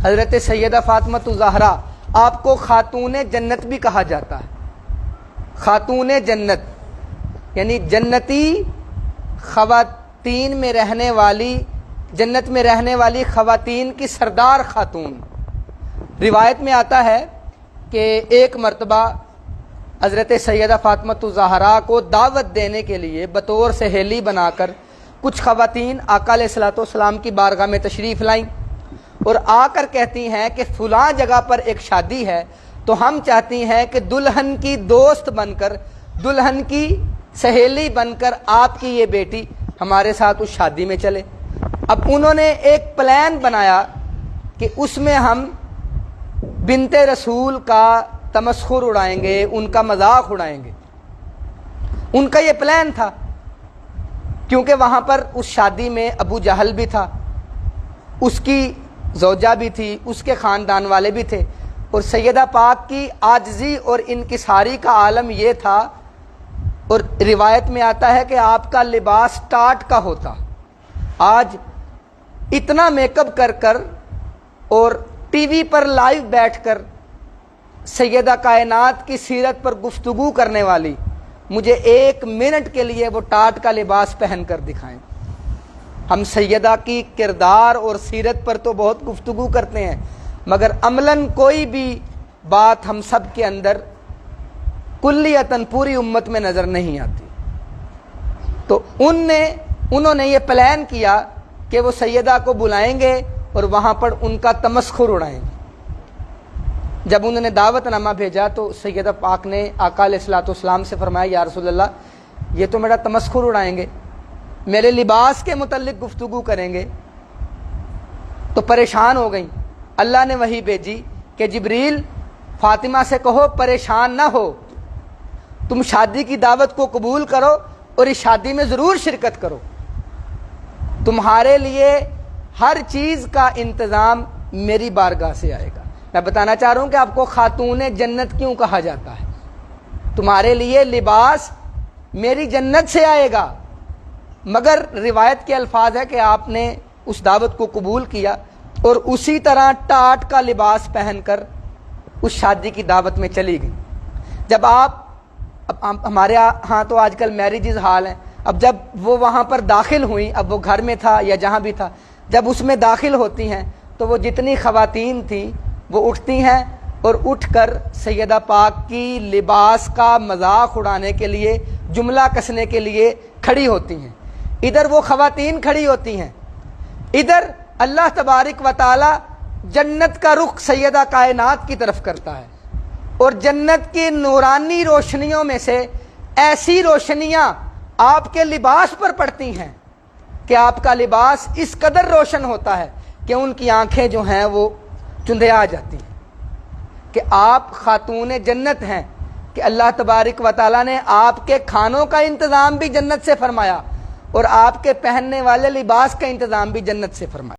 حضرت سیدہ فاطمہ الزہرا آپ کو خاتون جنت بھی کہا جاتا ہے۔ خاتون جنت یعنی جنتی خواتین میں رہنے والی، جنت میں رہنے والی خواتین کی سردار خاتون۔ روایت میں آتا ہے کہ ایک مرتبہ حضرت سیدہ فاطمہ الزہرا کو دعوت دینے کے لیے بطور سہیلی بنا کر کچھ خواتین آقا علیہ الصلوۃ والسلام کی بارگاہ میں تشریف لائیں اور آ کر کہتی ہیں کہ فلاں جگہ پر ایک شادی ہے، تو ہم چاہتی ہیں کہ دلہن کی دوست بن کر، دلہن کی سہیلی بن کر آپ کی یہ بیٹی ہمارے ساتھ اس شادی میں چلے۔ اب انہوں نے ایک پلان بنایا کہ اس میں ہم بنت رسول کا تمسخر اڑائیں گے، ان کا مذاق اڑائیں گے۔ ان کا یہ پلان تھا، کیونکہ وہاں پر اس شادی میں ابو جہل بھی تھا، اس کی زوجہ بھی تھی، اس کے خاندان والے بھی تھے، اور سیدہ پاک کی عاجزی اور انکساری کا عالم یہ تھا، اور روایت میں آتا ہے کہ آپ کا لباس ٹاٹ کا ہوتا۔ آج اتنا میک اپ کر کر اور ٹی وی پر لائیو بیٹھ کر سیدہ کائنات کی سیرت پر گفتگو کرنے والی مجھے ایک منٹ کے لیے وہ ٹاٹ کا لباس پہن کر دکھائیں۔ ہم سیدہ کی کردار اور سیرت پر تو بہت گفتگو کرتے ہیں، مگر عملاً کوئی بھی بات ہم سب کے اندر کلیتاً پوری امت میں نظر نہیں آتی۔ تو انہوں نے یہ پلان کیا کہ وہ سیدہ کو بلائیں گے اور وہاں پر ان کا تمسخر اڑائیں گے۔ جب انہوں نے دعوت نامہ بھیجا تو سیدہ پاک نے آقا علیہ الصلوۃ والسلام سے فرمایا، یا رسول اللہ، یہ تو میرا تمسخر اڑائیں گے، میرے لباس کے متعلق گفتگو کریں گے۔ تو پریشان ہو گئیں۔ اللہ نے وحی بھیجی کہ جبریل، فاطمہ سے کہو پریشان نہ ہو، تم شادی کی دعوت کو قبول کرو اور اس شادی میں ضرور شرکت کرو، تمہارے لیے ہر چیز کا انتظام میری بارگاہ سے آئے گا۔ میں بتانا چاہ رہا ہوں کہ آپ کو خاتون جنت کیوں کہا جاتا ہے۔ تمہارے لیے لباس میری جنت سے آئے گا۔ مگر روایت کے الفاظ ہے کہ آپ نے اس دعوت کو قبول کیا اور اسی طرح ٹاٹ کا لباس پہن کر اس شادی کی دعوت میں چلی گئی۔ جب ہمارے ہاں تو آج کل میریجز ہال ہیں، اب جب وہ وہاں پر داخل ہوئیں، اب وہ گھر میں تھا یا جہاں بھی تھا، جب اس میں داخل ہوتی ہیں تو وہ جتنی خواتین تھیں وہ اٹھتی ہیں اور اٹھ کر سیدہ پاک کی لباس کا مذاق اڑانے کے لیے، جملہ کسنے کے لیے کھڑی ہوتی ہیں۔ ادھر وہ خواتین کھڑی ہوتی ہیں، ادھر اللہ تبارک و تعالی جنت کا رخ سیدہ کائنات کی طرف کرتا ہے، اور جنت کی نورانی روشنیوں میں سے ایسی روشنیاں آپ کے لباس پر پڑتی ہیں کہ آپ کا لباس اس قدر روشن ہوتا ہے کہ ان کی آنکھیں جو ہیں وہ چندھیا جاتی ہیں کہ آپ خاتون جنت ہیں، کہ اللہ تبارک و تعالی نے آپ کے کھانوں کا انتظام بھی جنت سے فرمایا اور آپ کے پہننے والے لباس کا انتظام بھی جنت سے فرمایا۔